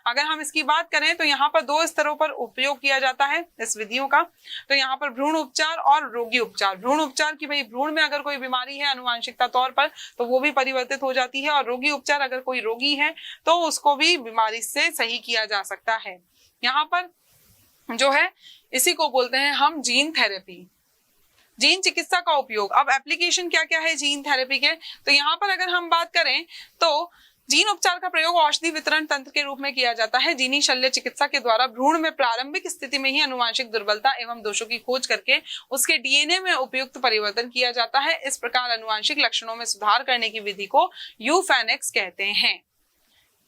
अगर हम इसकी बात करें तो यहाँ पर 2 स्तरों पर उपयोग किया जाता है इस विधियों का। तो यहाँ पर भ्रूण उपचार और रोगी उपचार। भ्रूण उपचार की भाई भ्रूण में अगर कोई बीमारी है अनुवांशिकता तौर पर तो वो भी परिवर्तित हो जाती है और रोगी उपचार अगर कोई रोगी है तो उसको भी बीमारी से सही किया जा सकता है। यहाँ पर जो है इसी को बोलते हैं हम जीन थेरेपी। जीन चिकित्सा का उपयोग, अब एप्लीकेशन क्या क्या है जीन थेरेपी के, तो यहाँ पर अगर हम बात करें तो जीन उपचार का प्रयोग औषधि वितरण तंत्र के रूप में किया जाता है। जीनी शल्य चिकित्सा के द्वारा भ्रूण में प्रारंभिक स्थिति में ही आनुवांशिक दुर्बलता एवं दोषों की खोज करके उसके डीएनए में उपयुक्त परिवर्तन किया जाता है। इस प्रकार आनुवांशिक लक्षणों में सुधार करने की विधि को यूफेनिक्स कहते हैं।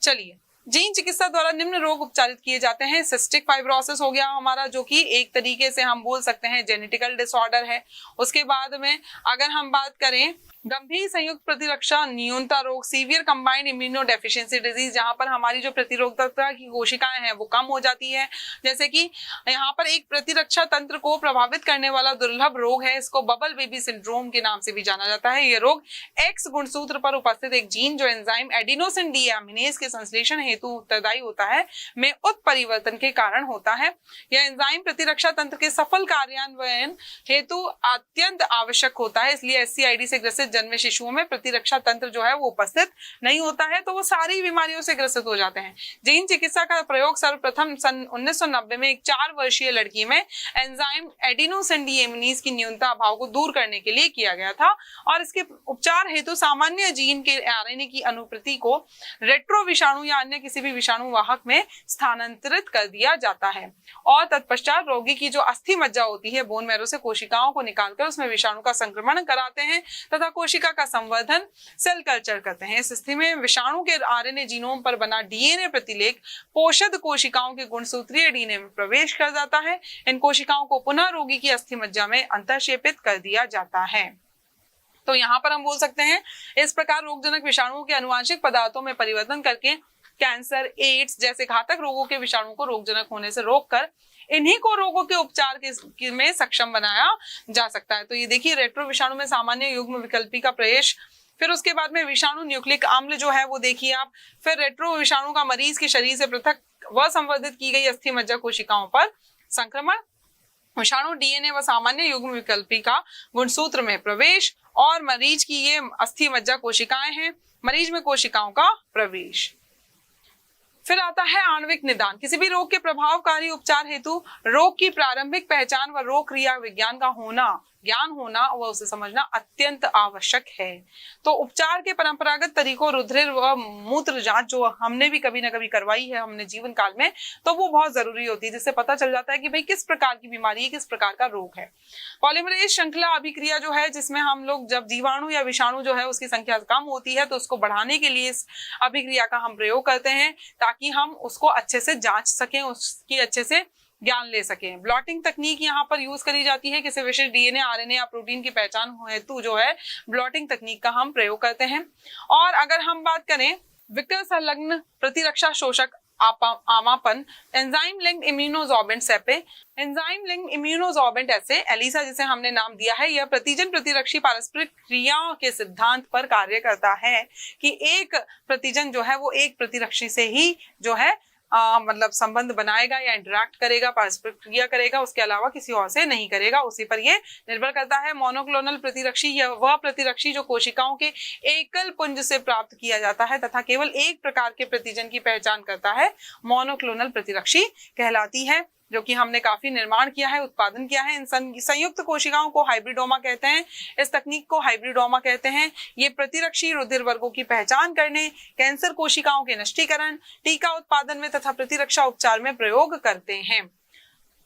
चलिए, जीन चिकित्सा द्वारा निम्न रोग उपचारित किए जाते हैं। सिस्टिक फाइब्रोसिस हो गया हमारा, जो कि एक तरीके से हम बोल सकते हैं जेनेटिकल डिसऑर्डर है। उसके बाद में अगर हम बात करें गंभीर संयुक्त प्रतिरक्षा न्यूनता रोग, severe combined immuno deficiency disease, जहां पर हमारी जो प्रतिरोधकता की कोशिकाएं हैं वो कम हो जाती है। जैसे कि यहाँ पर एक प्रतिरक्षा तंत्र को प्रभावित करने वाला दुर्लभ रोग है, इसको बबल बेबी सिंड्रोम के नाम से भी जाना जाता है। ये रोग एक्स गुणसूत्र पर उपस्थित एक जीन जो एंजाइम एडिनोसिन डीएमिनेज के संश्लेषण हेतु उत्तरदायी होता है में उत्परिवर्तन के कारण होता है। यह एंजाइम प्रतिरक्षा तंत्र के सफल कार्यान्वयन हेतु अत्यंत आवश्यक होता है, इसलिए SCID से ग्रसित जन्मे शिशुओं में प्रतिरक्षा तंत्र जो है वो उपस्थित नहीं होता है, तो वो सारी बीमारियों से ग्रसित हो जाते हैं। जीन चिकित्सा का प्रयोग सर्वप्रथम सन 1990 में एक 4 वर्षीय लड़की में एंजाइम एडिनोसिन डीएमिनेज की न्यूनता अभाव को दूर करने के लिए किया गया था और इसके उपचार हेतु सामान्य जीन के आरएनए की अनुप्रति को रेट्रो विषाणु या अन्य किसी भी विषाणु वाहक में स्थानांतरित कर दिया जाता है और तत्पश्चात रोगी की जो अस्थि मज्जा होती है बोन मैरो से कोशिकाओं को निकालकर उसमें विषाणु का संक्रमण कराते हैं तथा कोशिका का संवर्धन सेल कल्चर करते हैं। इस स्थिति में विषाणु के आरएनए जीनोम पर बना डीएनए प्रतिलेख पोषक कोशिकाओं के गुणसूत्रीय डीएनए में प्रवेश कर जाता है। इन कोशिकाओं को पुनः रोगी की अस्थि मज्जा में अंतःक्षेपित कर दिया जाता है। तो यहाँ पर हम बोल सकते हैं इस प्रकार रोगजनक विषाणुओं के आनुवांशिक पदार्थों में परिवर्तन करके कैंसर, एड्स जैसे घातक रोगों के विषाणु को रोगजनक होने से रोककर इन्हीं को रोगों के उपचार में सक्षम बनाया जा सकता है। तो ये देखिए, रेट्रो विषाणु में सामान्य युग्म विकल्पी का प्रवेश, फिर उसके बाद में विषाणु न्यूक्लिक अम्ल जो है वो देखिए आप, फिर रेट्रो विषाणु का मरीज के शरीर से पृथक व संवर्धित की गई अस्थि मज्जा कोशिकाओं पर संक्रमण, विषाणु डीएनए व सामान्य युग्म विकल्पी का गुणसूत्र में प्रवेश और मरीज की ये अस्थि मज्जा कोशिकाएं हैं, मरीज में कोशिकाओं का प्रवेश। फिर आता है आणविक निदान। किसी भी रोग के प्रभावकारी उपचार हेतु रोग की प्रारंभिक पहचान व रोग क्रिया विज्ञान का ज्ञान होना व उसे समझना अत्यंत आवश्यक है। तो उपचार के परंपरागत तरीकों रुधिर व मूत्र जांच जो हमने भी कभी ना कभी करवाई है हमने जीवन काल में, तो वो बहुत जरूरी होती है, जिससे पता चल जाता है कि भाई किस प्रकार की बीमारी है, किस प्रकार का रोग है। पॉलीमरेज श्रृंखला अभिक्रिया जो है, जिसमें हम लोग जब जीवाणु या विषाणु जो है उसकी संख्या कम होती है तो उसको बढ़ाने के लिए इस अभिक्रिया का हम प्रयोग करते हैं ताकि हम उसको अच्छे से जांच सकें, उसकी अच्छे से ज्ञान ले सकें। ब्लॉटिंग तकनीक यहाँ पर यूज करी जाती है, किसी विशेष डीएनए, आरएनए या प्रोटीन की पहचान हेतु जो है ब्लॉटिंग तकनीक का हम प्रयोग करते हैं। और अगर हम बात करें विकर संलग्न प्रतिरक्षा शोषक आमापन, एंजाइम लिंक्ड इम्यूनोसॉर्बेंट सेपे, enzyme linked immunosorbent assay ELISA जिसे हमने नाम दिया है, यह प्रतिजन प्रतिरक्षी पारस्परिक क्रियाओं के सिद्धांत पर कार्य करता है कि एक प्रतिजन जो है वो एक प्रतिरक्षी से ही जो है मतलब संबंध बनाएगा या इंटरैक्ट करेगा, पारस्परिक क्रिया करेगा, उसके अलावा किसी और से नहीं करेगा। उसी पर ये निर्भर करता है। मोनोक्लोनल प्रतिरक्षी यह वह प्रतिरक्षी जो कोशिकाओं के एकल पुंज से प्राप्त किया जाता है तथा केवल एक प्रकार के प्रतिजन की पहचान करता है, मोनोक्लोनल प्रतिरक्षी कहलाती है, जो कि हमने काफी निर्माण किया है, उत्पादन किया है। इन संयुक्त कोशिकाओं को हाइब्रिडोमा कहते हैं। इस तकनीक को हाइब्रिडोमा कहते हैं। ये प्रतिरक्षी रुधिर वर्गों की पहचान करने, कैंसर कोशिकाओं के नष्टीकरण, टीका उत्पादन में तथा प्रतिरक्षा उपचार में प्रयोग करते हैं।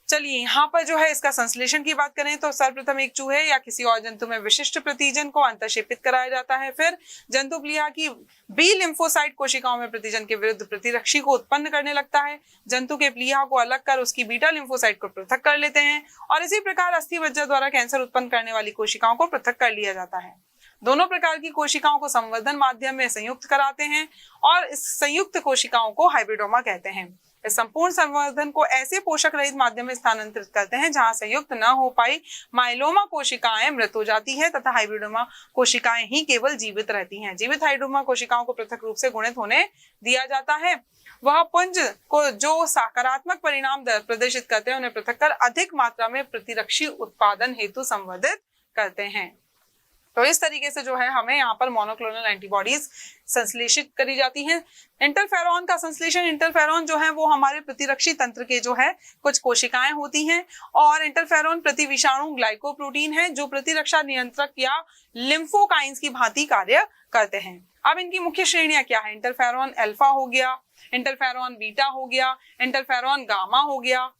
चलिए, यहाँ पर जो है इसका संश्लेषण की बात करें तो सर्वप्रथम एक चूहे या किसी और जंतु में विशिष्ट प्रतिजन को अंतःक्षेपित कराया जाता है। फिर जंतु प्लीहा की बी लिम्फोसाइट कोशिकाओं में प्रतिजन के विरुद्ध प्रतिरक्षी को उत्पन्न करने लगता है। जंतु के प्लीहा को अलग कर उसकी बीटा लिम्फोसाइट को पृथक कर लेते हैं और इसी प्रकार अस्थि मज्जा द्वारा कैंसर उत्पन्न करने वाली कोशिकाओं को पृथक कर लिया जाता है। दोनों प्रकार की कोशिकाओं को संवर्धन माध्यम में संयुक्त कराते हैं और इस संयुक्त कोशिकाओं को हाइब्रिडोमा कहते हैं। इस संपूर्ण संवर्धन को ऐसे पोषक रहित माध्यम में स्थानांतरित करते हैं जहां संयुक्त न हो पाई माइलोमा कोशिकाएं मृत हो जाती है तथा हाइब्रिडोमा कोशिकाएं ही केवल जीवित रहती हैं। जीवित हाइब्रिडोमा कोशिकाओं को पृथक रूप से गुणित होने दिया जाता है। वह पुंज को जो सकारात्मक परिणाम प्रदर्शित करते हैं उन्हें पृथक कर अधिक मात्रा में प्रतिरक्षी उत्पादन हेतु संवर्धित करते हैं। तो इस तरीके से जो है हमें यहाँ पर मोनोक्लोनल एंटीबॉडीज संश्लेषित करी जाती हैं। इंटरफेरॉन का संश्लेषण, इंटरफेरॉन जो है वो हमारे प्रतिरक्षी तंत्र के जो है कुछ कोशिकाएं होती हैं और इंटरफेरॉन प्रति विषाणु ग्लाइकोप्रोटीन है जो प्रतिरक्षा नियंत्रक या लिम्फोकाइंस की भांति कार्य करते हैं। अब इनकी मुख्य श्रेणियां क्या है? इंटरफेरॉन अल्फा हो गया, इंटरफेरॉन बीटा हो गया, इंटरफेरॉन गामा हो गया।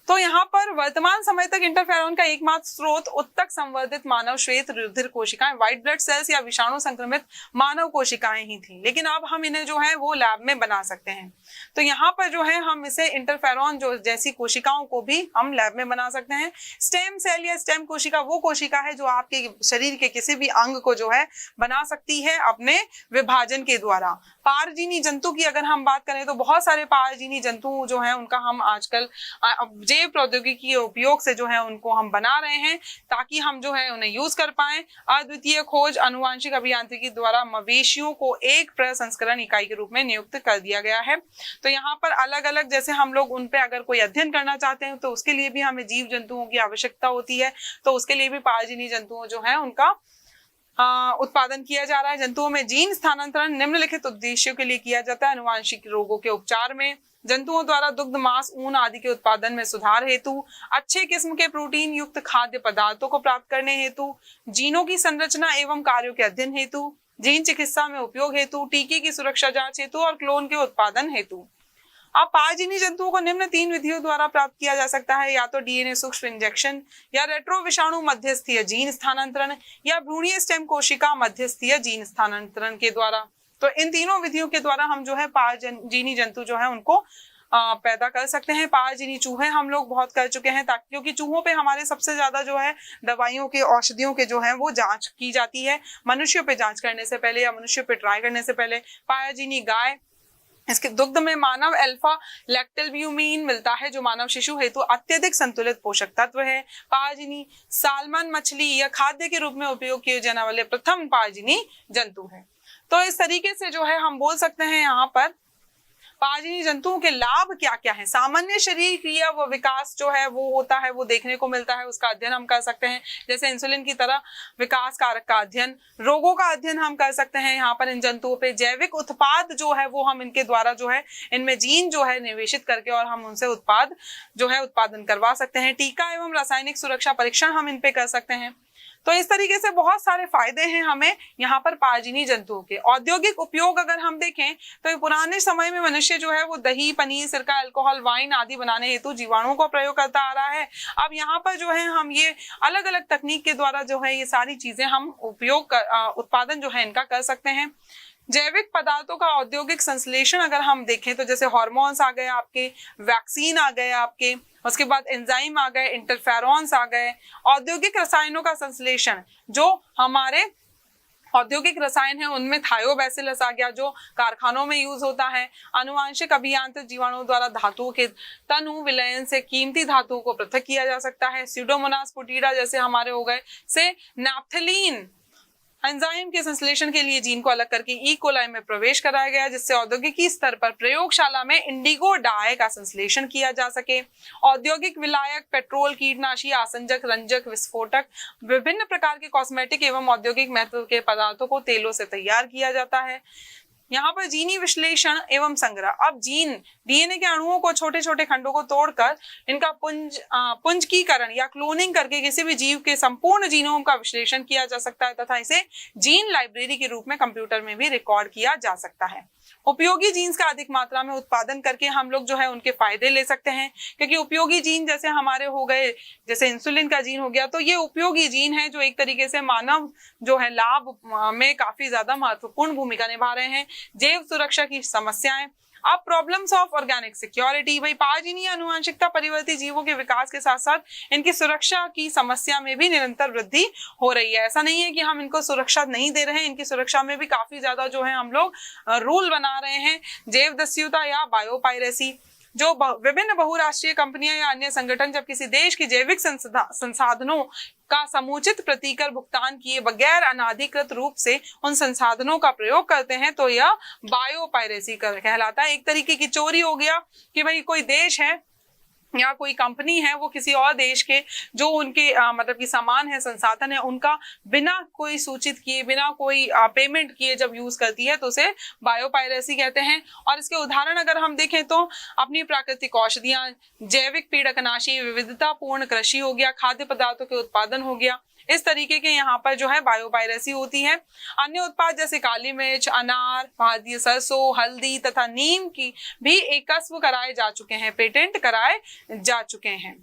तो यहाँ पर वर्तमान समय तक इंटरफेरॉन का एकमात्र स्रोत उत्तक संवर्धित मानव श्वेत रुधिर कोशिकाएं, व्हाइट ब्लड सेल्स या विषाणु संक्रमित मानव कोशिकाएं ही थी, लेकिन अब हम इन्हें जो है वो लैब में बना सकते हैं। तो यहाँ पर जो है हम इसे इंटरफेरॉन जो जैसी कोशिकाओं को भी हम लैब में बना सकते हैं। स्टेम सेल या स्टेम कोशिका वो कोशिका है जो आपके शरीर के किसी भी अंग को जो है बना सकती है अपने विभाजन के द्वारा। पारजीवी जंतु की अगर हम बात करें तो बहुत सारे पारजीवी जंतु जो है उनका हम आजकल जैव प्रौद्योगिकी के उपयोग से जो है उनको हम बना रहे हैं ताकि हम जो है उन्हें यूज कर पाए। अद्वितीय खोज अनुवांशिक अभियांत्रिकी द्वारा मवेशियों को एक प्रसंस्करण इकाई के रूप में नियुक्त कर दिया गया है। तो यहाँ पर अलग अलग जैसे हम लोग उन पे अगर कोई अध्ययन करना चाहते हैं तो उसके लिए भी हमें जीव जंतुओं की आवश्यकता होती है, तो उसके लिए भी पारजीवी जंतुओं जो है उनका उत्पादन किया जा रहा है। जंतुओं में जीन स्थानांतरण निम्नलिखित उद्देश्यों के लिए किया जाता है। अनुवांशिक रोगों के उपचार में, जंतुओं द्वारा दुग्ध, मांस, ऊन आदि के उत्पादन में सुधार हेतु, अच्छे किस्म के प्रोटीन युक्त खाद्य पदार्थों को प्राप्त करने हेतु, जीनों की संरचना एवं कार्यों के अध्ययन हेतु, जीन चिकित्सा में उपयोग हेतु, टीके की सुरक्षा जांच हेतु और क्लोन के उत्पादन हेतु। अब पारजीवी जंतुओं को निम्न 3 विधियों द्वारा प्राप्त किया जा सकता है, या तो डीएनए सूक्ष्म इंजेक्शन, या रेट्रो विषाणु मध्यस्थीय जीन स्थानांतरण, या भ्रूणीय स्टेम कोशिका मध्यस्थीय जीन स्थानांतरण के द्वारा। तो इन तीनों विधियों के द्वारा हम जो है पारजीवी जंतु जो है उनको पैदा कर सकते हैं। पारजीवी चूहे हम लोग बहुत कर चुके हैं, ताकि क्योंकि चूहों पे हमारे सबसे ज्यादा जो है दवाइयों के, औषधियों के जो है वो जांच की जाती है मनुष्यों पे जांच करने से पहले या मनुष्यों पे ट्राई करने से पहले। पारजीवी गाय, इसके दुग्ध में मानव अल्फा लैक्टोल्ब्यूमिन मिलता है जो मानव शिशु हेतु अत्यधिक संतुलित पोषक तत्व है। पारजीवी सालमन मछली या खाद्य के रूप में उपयोग किए जाने वाले प्रथम पारजीवी जंतु है। तो इस तरीके से जो है हम बोल सकते हैं यहाँ पर पारजीवी जंतुओं के लाभ क्या क्या है। सामान्य शरीर क्रिया व विकास जो है वो होता है, वो देखने को मिलता है, उसका अध्ययन हम कर सकते हैं। जैसे इंसुलिन की तरह विकास कारक का अध्ययन, रोगों का अध्ययन हम कर सकते हैं यहाँ पर इन जंतुओं पे। जैविक उत्पाद जो है वो हम इनके द्वारा जो है इनमें जीन जो है निवेशित करके और हम उनसे उत्पाद जो है उत्पादन करवा सकते हैं। टीका एवं रासायनिक सुरक्षा परीक्षण हम इन पे कर सकते हैं। तो इस तरीके से बहुत सारे फायदे हैं हमें यहाँ पर पारजीवी जंतुओं के। औद्योगिक उपयोग अगर हम देखें तो पुराने समय में मनुष्य जो है वो दही, पनीर, सिरका, अल्कोहल, वाइन आदि बनाने हेतु जीवाणुओं का प्रयोग करता आ रहा है। अब यहाँ पर जो है हम ये अलग अलग तकनीक के द्वारा जो है ये सारी चीजें हम उपयोग उत्पादन जो है इनका कर सकते हैं। जैविक पदार्थों का औद्योगिक संश्लेषण अगर हम देखें तो जैसे हार्मोन्स आ गए आपके, वैक्सीन आ गए आपके, उसके बाद एंजाइम आ गए, इंटरफेरॉन्स आ गए। औद्योगिक रसायनों का संश्लेषण, जो हमारे औद्योगिक रसायन है उनमें थायोबैसिलस आ गया जो कारखानों में यूज होता है। अनुवांशिक अभियांत्रिक जीवाणुओं द्वारा धातुओं के तनु विलयन से कीमती धातुओं को पृथक किया जा सकता है। स्यूडोमोनास पुटीडा जैसे हमारे हो गए से नैप्थलीन एंजाइम के संश्लेषण के लिए जीन को अलग करके ई कोलाई में प्रवेश कराया गया, जिससे औद्योगिकी स्तर पर प्रयोगशाला में इंडिगो डाई का संश्लेषण किया जा सके। औद्योगिक विलायक, पेट्रोल, कीटनाशी, आसंजक, रंजक, विस्फोटक, विभिन्न प्रकार के कॉस्मेटिक एवं औद्योगिक महत्व के पदार्थों को तेलों से तैयार किया जाता है। यहाँ पर जीनी विश्लेषण एवं संग्रह, अब जीन डीएनए के अणुओं को छोटे छोटे खंडों को तोड़कर इनका पुंजकीकरण या क्लोनिंग करके किसी भी जीव के संपूर्ण जीनोम का विश्लेषण किया जा सकता है तथा इसे जीन लाइब्रेरी के रूप में कंप्यूटर में भी रिकॉर्ड किया जा सकता है। उपयोगी जीन्स का अधिक मात्रा में उत्पादन करके हम लोग जो है उनके फायदे ले सकते हैं, क्योंकि उपयोगी जीन जैसे हमारे हो गए, जैसे इंसुलिन का जीन हो गया, तो ये उपयोगी जीन है जो एक तरीके से मानव जो है लाभ में काफी ज्यादा महत्वपूर्ण भूमिका निभा रहे हैं। जैव सुरक्षा की समस्याएं, अब प्रॉब्लम्स ऑफ ऑर्गेनिक सिक्योरिटी, भाई पारजीवी आनुवंशिकता परिवर्ती जीवों के विकास के साथ साथ इनकी सुरक्षा की समस्या में भी निरंतर वृद्धि हो रही है। ऐसा नहीं है कि हम इनको सुरक्षा नहीं दे रहे हैं, इनकी सुरक्षा में भी काफी ज्यादा जो है हम लोग रूल बना रहे हैं। जैव दस्युता या बायोपायरेसी, जो विभिन्न बहुराष्ट्रीय कंपनियां या अन्य संगठन जब किसी देश की जैविक संसाधनों का समुचित प्रतिकर भुगतान किए बगैर अनाधिकृत रूप से उन संसाधनों का प्रयोग करते हैं तो यह बायोपायरेसी कहलाता है। एक तरीके की चोरी हो गया कि भाई कोई देश है या कोई कंपनी है वो किसी और देश के जो उनके मतलब कि सामान है, संसाधन है, उनका बिना कोई सूचित किए, बिना कोई पेमेंट किए जब यूज करती है तो उसे बायोपायरेसी कहते हैं। और इसके उदाहरण अगर हम देखें तो अपनी प्राकृतिक औषधियां, जैविक पीड़कनाशी, विविधतापूर्ण कृषि हो गया, खाद्य पदार्थों के उत्पादन हो गया, इस तरीके के यहाँ पर जो है बायोपायरेसी होती है। अन्य उत्पाद जैसे काली मिर्च, अनार, भारतीय सरसों, हल्दी तथा नीम की भी एकस्व कराए जा चुके हैं, पेटेंट कराए जा चुके हैं।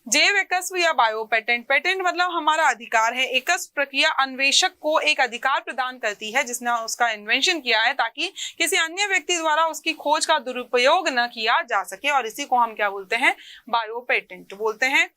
जैव एकस्व या बायो पेटेंट, पेटेंट मतलब हमारा अधिकार है। एकस्व प्रक्रिया अन्वेषक को एक अधिकार प्रदान करती है जिसने उसका इन्वेंशन किया है ताकि किसी अन्य व्यक्ति द्वारा उसकी खोज का दुरुपयोग न किया जा सके, और इसी को हम क्या बोलते हैं, बायो पेटेंट बोलते हैं।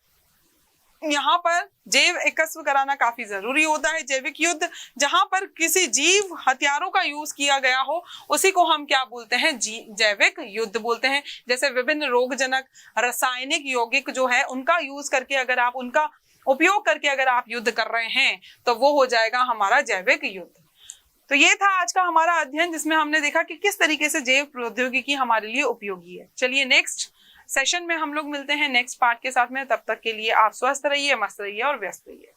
यहाँ पर जैव एकस्व कराना काफी जरूरी होता है। जैविक युद्ध, जहां पर किसी जीव हथियारों का यूज किया गया हो उसी को हम क्या बोलते हैं, जैविक युद्ध बोलते हैं। जैसे विभिन्न रोगजनक रासायनिक यौगिक जो है उनका यूज करके अगर आप उनका उपयोग करके अगर आप युद्ध कर रहे हैं तो वो हो जाएगा हमारा जैविक युद्ध। तो ये था आज का हमारा अध्ययन जिसमें हमने देखा कि किस तरीके से जैव प्रौद्योगिकी हमारे लिए उपयोगी है। चलिए नेक्स्ट सेशन में हम लोग मिलते हैं नेक्स्ट पार्ट के साथ में। तब तक के लिए आप स्वस्थ रहिए, मस्त रहिए और व्यस्त रहिए।